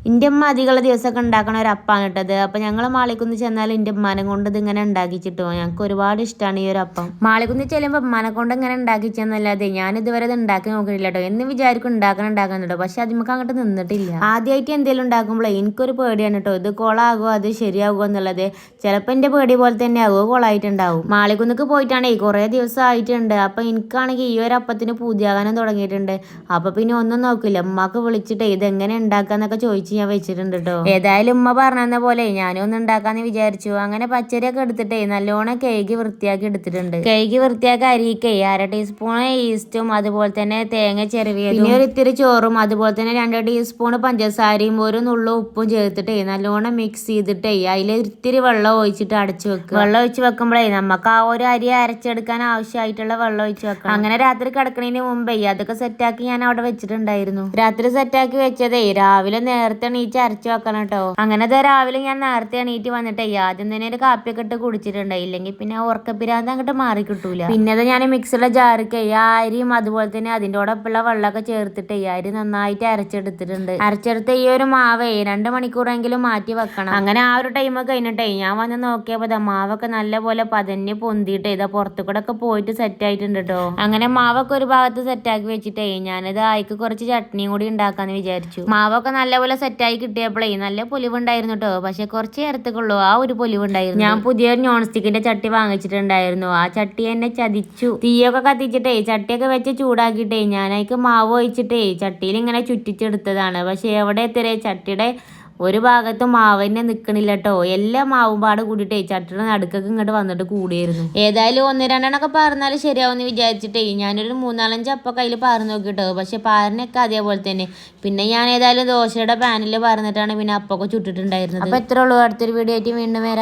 എൻ്റെ അമ്മ അധികമുള്ള ദിവസമൊക്കെ ഉണ്ടാക്കണ ഒരു അപ്പാണ് കേട്ടത്. അപ്പം ഞങ്ങൾ മാളിക്കുന്ന് ചെന്നാൽ എൻ്റെ ഉമ്മാനെ കൊണ്ട് ഇത് ഇങ്ങനെ ഉണ്ടാക്കിച്ചിട്ടോ. ഞങ്ങൾക്ക് ഒരുപാട് ഇഷ്ടമാണ് ഈ ഒരു അപ്പം. മാളിക്കുന്ന് ചെല്ലുമ്പോൾ ഉമ്മാനെ കൊണ്ട് ഇങ്ങനെ ഉണ്ടാക്കിച്ചെന്നല്ലാതെ ഞാൻ ഇതുവരെ ഇത് ഉണ്ടാക്കി നോക്കിയില്ല കേട്ടോ. എന്ന് വിചാരിക്കും ഉണ്ടാക്കണം കേട്ടോ. പക്ഷെ അത് നമുക്ക് അങ്ങോട്ട് നിന്നിട്ടില്ല. ആദ്യമായിട്ട് എന്തെങ്കിലും ഉണ്ടാക്കുമ്പോൾ എനിക്കൊരു പേടിയാണ് കേട്ടോ. ഇത് കോളാകുമോ അത് ശരിയാകുമോ എന്നുള്ളത്. ചിലപ്പോൾ എൻ്റെ പേടി പോലെ തന്നെ ആകുമോ കോളായിട്ടുണ്ടാവും. മാളിക്കുന്നിക്ക് പോയിട്ടാണേ കുറേ ദിവസം ആയിട്ടുണ്ട്. അപ്പം എനിക്കാണെങ്കിൽ ഈ ഒരു അപ്പത്തിന് പൂതിയാകാനും തുടങ്ങിയിട്ടുണ്ട്. അപ്പം പിന്നെ ഒന്നും നോക്കില്ല, ഉമ്മാക്ക് വിളിച്ചിട്ട് ഇതെങ്ങനെ ഉണ്ടാക്കാന്നൊക്കെ ചോദിച്ചു ഞാൻ വെച്ചിട്ടുണ്ട് കേട്ടോ. ഏതായാലും ഉമ്മ പറഞ്ഞ പോലെ ഞാനും ഒന്ന് ഉണ്ടാക്കാന്ന് വിചാരിച്ചു. അങ്ങനെ പച്ചരിയൊക്കെ എടുത്തിട്ടേ നല്ലോണം കഴുകി വൃത്തിയാക്കി എടുത്തിട്ടുണ്ട്. കഴുകി വൃത്തിയാക്കി അരിക്കേ 1/2 ടീസ്പൂൺ ഈസ്റ്റും അതുപോലെ തന്നെ തേങ്ങ ചിരവിയതും പിന്നെ ഒരു ഇത്തിരി ചോറും അതുപോലെ തന്നെ 2 ടീസ്പൂൺ പഞ്ചസാരയും ഒരു നുള്ളു ഉപ്പും ചേർത്തിട്ടേ നല്ലോണം മിക്സ് ചെയ്തിട്ടേ അതിൽ ഇത്തിരി വെള്ളം ഒഴിച്ചിട്ട് അടച്ചു വെക്കുക. വെള്ളം ഒഴിച്ച് വെക്കുമ്പോഴേ നമുക്ക് ആ ഒരു അരി അരച്ചെടുക്കാൻ ആവശ്യമായിട്ടുള്ള വെള്ളം ഒഴിച്ച് വെക്കണം. അങ്ങനെ രാത്രി കിടക്കുന്നതിന് മുമ്പേ അതൊക്കെ സെറ്റാക്കി ഞാൻ അവിടെ വെച്ചിട്ടുണ്ടായിരുന്നു. രാത്രി സെറ്റാക്കി വെച്ചതേ രാവിലെ നേരത്തെ എണീറ്റ് അരച്ചു വെക്കണം കേട്ടോ. അങ്ങനത്തെ രാവിലെ ഞാൻ നേരത്തെ എണീറ്റ് വന്നിട്ടേ ആദ്യം തന്നെ ഒരു കാപ്പിയൊക്കെ ഇട്ട് കുടിച്ചിട്ടുണ്ട്. ഇല്ലെങ്കിൽ പിന്നെ ഉറക്കപ്പിരാന്ത് അങ്ങോട്ട് മാറി കിട്ടൂല. പിന്നെ അത് ഞാൻ മിക്സിയുടെ ജാറിക്ക് അരിയും അതുപോലെ തന്നെ അതിൻ്റെ ഒപ്പമുള്ള വെള്ളമൊക്കെ ചേർത്തിട്ട് അരി നന്നായിട്ട് അരച്ചെടുത്തിട്ടുണ്ട്. അരച്ചെടുത്ത ഈ ഒരു മാവേ 2 മണിക്കൂറെങ്കിലും മാറ്റി വെക്കണം. അങ്ങനെ ആ ഒരു ടൈം കഴിഞ്ഞിട്ടേ ഞാൻ വന്ന് നോക്കിയപ്പോൾ മാവൊക്കെ നല്ലപോലെ പതഞ്ഞ് പൊന്തിയിട്ട് പുറത്തു കൂടെ ഒക്കെ പോയിട്ട് സെറ്റ് ആയിട്ടുണ്ട് കേട്ടോ. അങ്ങനെ മാവൊക്കെ ഒരു ഭാഗത്ത് സെറ്റാക്കി വെച്ചിട്ടേ ഞാനിത് ആയിക്ക് കുറച്ച് ചട്നിയും കൂടി ഉണ്ടാക്കാന്ന് വിചാരിച്ചു. മാവൊക്കെ നല്ലപോലെ സെറ്റായി കിട്ടിയപ്പോഴേ നല്ല പൊലിവുണ്ടായിരുന്നു കേട്ടോ. പക്ഷെ കുറച്ച് നേരത്തേക്കുള്ളൂ ആ ഒരു പൊലിവുണ്ടായിരുന്നു. ഞാൻ പുതിയൊരു നോൺ സ്റ്റിക്കിന്റെ ചട്ടി വാങ്ങിച്ചിട്ടുണ്ടായിരുന്നു. ആ ചട്ടി എന്നെ ചതിച്ചു. തീയൊക്കെ കത്തിച്ചിട്ടേ ചട്ടിയൊക്കെ വെച്ച് ചൂടാക്കിയിട്ടേ ഞാനതിക്ക് മാവ് ഒഴിച്ചിട്ടേ ചട്ടിയിൽ ഇങ്ങനെ ചുറ്റിച്ചെടുത്തതാണ്. പക്ഷെ എവിടെ എത്തിയേ ചട്ടിയുടെ ഒരു ഭാഗത്തും മാവ് തന്നെ നിൽക്കണില്ല കേട്ടോ. എല്ലാ മാവും പാട് കൂടിയിട്ടേ ചട്ടിയുടെ നടുക്കൊക്കെ ഇങ്ങോട്ട് വന്നിട്ട് കൂടിയായിരുന്നു. ഏതായാലും 1-2 പറഞ്ഞാൽ ശരിയാവുമെന്ന് വിചാരിച്ചിട്ടേ ഞാനൊരു 3-4 അപ്പം കയ്യിൽ പാർന്ന് നോക്കിട്ടോ. പക്ഷെ പാറിനൊക്കെ അതേപോലെ തന്നെ. പിന്നെ ഞാൻ ഏതായാലും ദോശയുടെ പാനിൽ പറഞ്ഞിട്ടാണ് പിന്നെ അപ്പൊക്കെ ചുട്ടിട്ടുണ്ടായിരുന്നത്. അപ്പോൾ എത്ര ഉള്ളൂ. അടുത്തൊരു വീഡിയോ ആയിട്ട് വീണ്ടും വരാം.